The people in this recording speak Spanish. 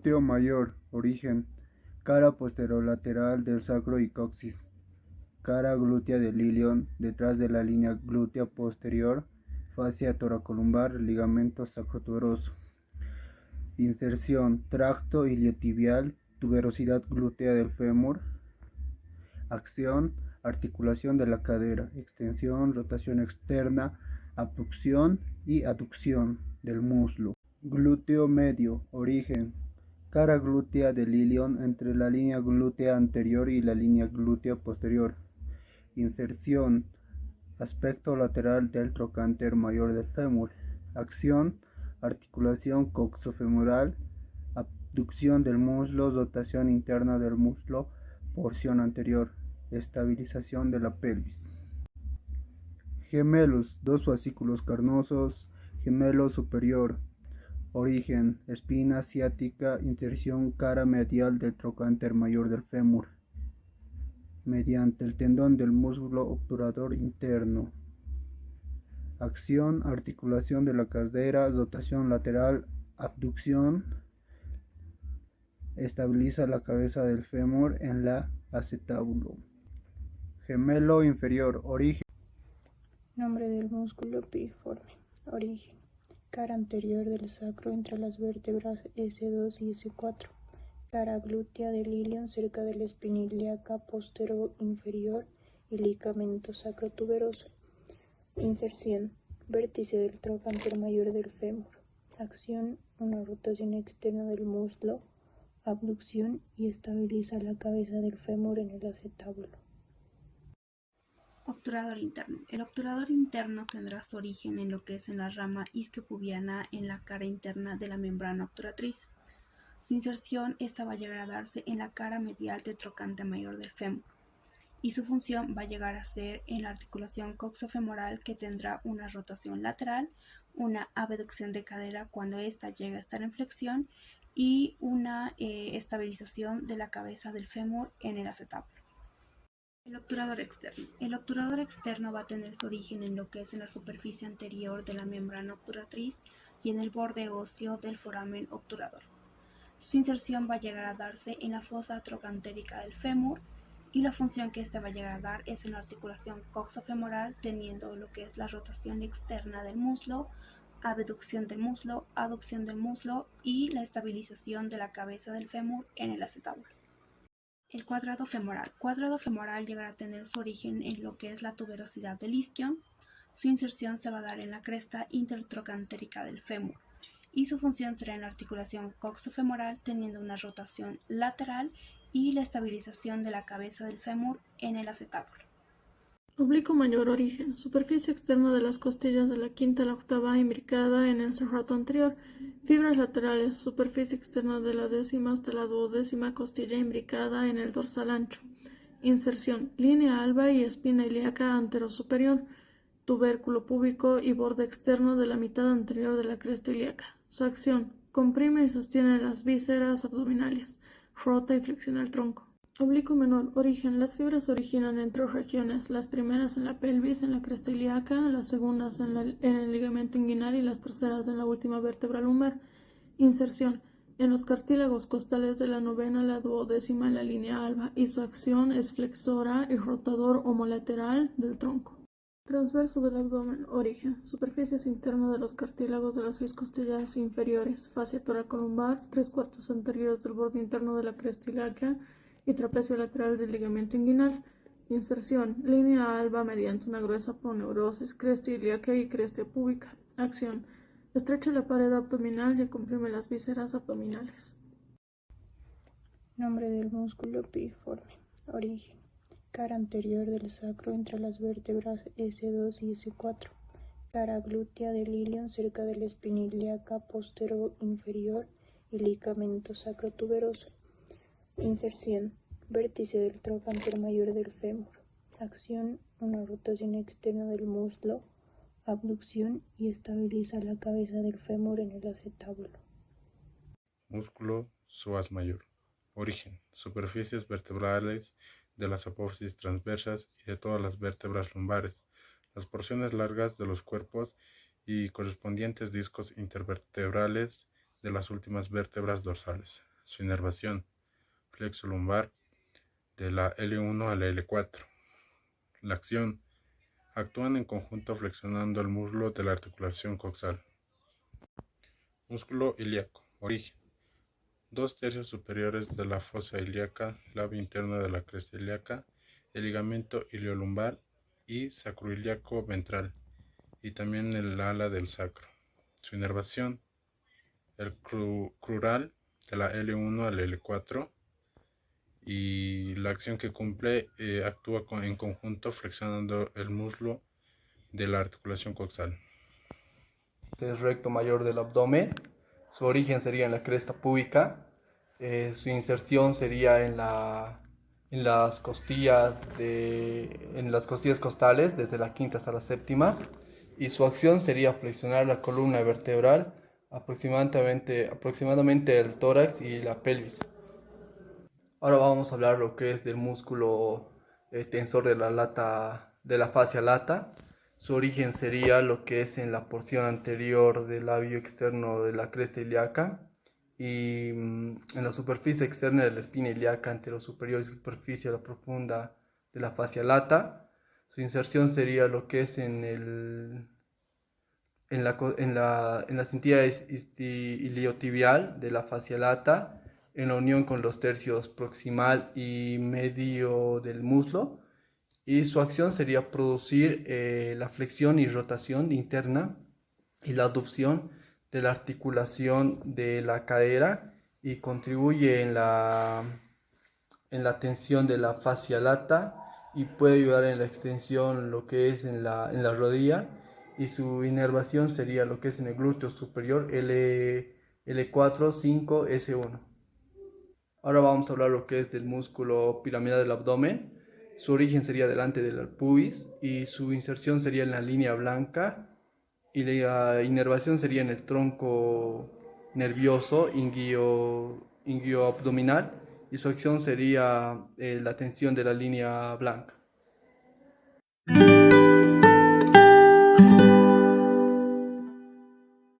Glúteo mayor. Origen: cara posterolateral del sacro y coxis. Cara glútea del ilion, detrás de la línea glútea posterior. Fascia toracolumbar, ligamento sacrotuberoso. Inserción: tracto iliotibial, tuberosidad glútea del fémur. Acción: articulación de la cadera, extensión, rotación externa, abducción y aducción del muslo. Glúteo medio. Origen: cara glútea del ilion entre la línea glútea anterior y la línea glútea posterior. Inserción: aspecto lateral del trocánter mayor del fémur. Acción: articulación coxofemoral, abducción del muslo, dotación interna del muslo, porción anterior, estabilización de la pelvis. Gemelos: dos fascículos carnosos. Gemelo superior. Origen: espina ciática, inserción cara medial del trocánter mayor del fémur, mediante el tendón del músculo obturador interno. Acción: articulación de la cadera, dotación lateral, abducción, estabiliza la cabeza del fémur en la acetábulo. Gemelo inferior. Origen: nombre del músculo piriforme. Origen: cara anterior del sacro entre las vértebras S2 y S4. Cara glútea del ilion cerca de la espina ilíaca postero-inferior y ligamento sacrotuberoso. Inserción: vértice del trocánter mayor del fémur. Acción: una rotación externa del muslo, abducción y estabiliza la cabeza del fémur en el acetábulo. Obturador interno. El obturador interno tendrá su origen en lo que es en la rama isquiopubiana en la cara interna de la membrana obturatriz. Su inserción esta va a llegar a darse en la cara medial del trocánter mayor del fémur y su función va a llegar a ser en la articulación coxofemoral, que tendrá una rotación lateral, una abducción de cadera cuando ésta llega a estar en flexión y una estabilización de la cabeza del fémur en el acetábulo. El obturador externo. El obturador externo va a tener su origen en lo que es en la superficie anterior de la membrana obturatriz y en el borde óseo del foramen obturador. Su inserción va a llegar a darse en la fosa trocantérica del fémur y la función que éste va a llegar a dar es en la articulación coxofemoral, teniendo lo que es la rotación externa del muslo, abducción del muslo, aducción del muslo y la estabilización de la cabeza del fémur en el acetábulo. El cuadrado femoral. Cuadrado femoral llegará a tener su origen en lo que es la tuberosidad del isquion. Su inserción se va a dar en la cresta intertrocantérica del fémur y su función será en la articulación coxofemoral, teniendo una rotación lateral y la estabilización de la cabeza del fémur en el acetábulo. Oblicuo mayor. Origen: superficie externa de las costillas de la quinta a la octava imbricada en el serrato anterior. Fibras laterales: superficie externa de la décima hasta la duodécima costilla imbricada en el dorsal ancho. Inserción: línea alba y espina ilíaca anterosuperior, tubérculo púbico y borde externo de la mitad anterior de la cresta ilíaca. Su acción: comprime y sostiene las vísceras abdominales, rota y flexiona el tronco. Oblicuo menor. Origen: las fibras se originan en tres regiones, las primeras en la pelvis, en la cresta ilíaca, las segundas en el ligamento inguinal y las terceras en la última vértebra lumbar. Inserción: en los cartílagos costales de la novena a la duodécima en la línea alba, y su acción es flexora y rotador homolateral del tronco. Transverso del abdomen. Origen: superficies internas de los cartílagos de las 6 costillas inferiores, fascia toracolumbar, 3/4 anteriores del borde interno de la cresta ilíaca y trapecio lateral del ligamento inguinal. Inserción: línea alba mediante una gruesa poneurosis, cresta ilíaca y cresta púbica. Acción: estrecha la pared abdominal y comprime las vísceras abdominales. Nombre del músculo piriforme. Origen: cara anterior del sacro entre las vértebras S2 y S4. Cara glútea del ilion cerca de la espina ilíaca postero-inferior y ligamento sacrotuberoso. Inserción: vértice del trocánter mayor del fémur. Acción: una rotación externa del muslo, abducción y estabiliza la cabeza del fémur en el acetábulo. Músculo psoas mayor. Origen: superficies vertebrales de las apófisis transversas y de todas las vértebras lumbares, las porciones largas de los cuerpos y correspondientes discos intervertebrales de las últimas vértebras dorsales. Su inervación, flexo lumbar de la L1 a la L4. La acción, actúan en conjunto flexionando el muslo de la articulación coxal. Músculo ilíaco, origen. 2/3 superiores de la fosa ilíaca, labio interno de la cresta ilíaca, el ligamento iliolumbar y sacroiliaco ventral, y también el ala del sacro. Su inervación, el crural de la L1 a la L4, y la acción que cumple actúa en conjunto flexionando el muslo de la articulación coxal. Es recto mayor del abdomen. Su origen sería en la cresta púbica. Su inserción sería en las costillas costales, desde la quinta hasta la séptima. Y su acción sería flexionar la columna vertebral aproximadamente el tórax y la pelvis. Ahora vamos a hablar lo que es del músculo tensor de la fascia lata. Su origen sería lo que es en la porción anterior del labio externo de la cresta ilíaca y en la superficie externa de la espina ilíaca anterosuperior y superficie profunda de la fascia lata. Su inserción sería lo que es en la cintilla iliotibial de la fascia lata, en la unión con los tercios proximal y medio del muslo, y su acción sería producir la flexión y rotación interna y la aducción de la articulación de la cadera y contribuye en la tensión de la fascia lata y puede ayudar en la extensión lo que es en la rodilla, y su inervación sería lo que es en el glúteo superior L4, 5, S1. Ahora vamos a hablar lo que es del músculo piramidal del abdomen. Su origen sería delante del pubis y su inserción sería en la línea blanca, y la inervación sería en el tronco nervioso ingioabdominal, y su acción sería la tensión de la línea blanca.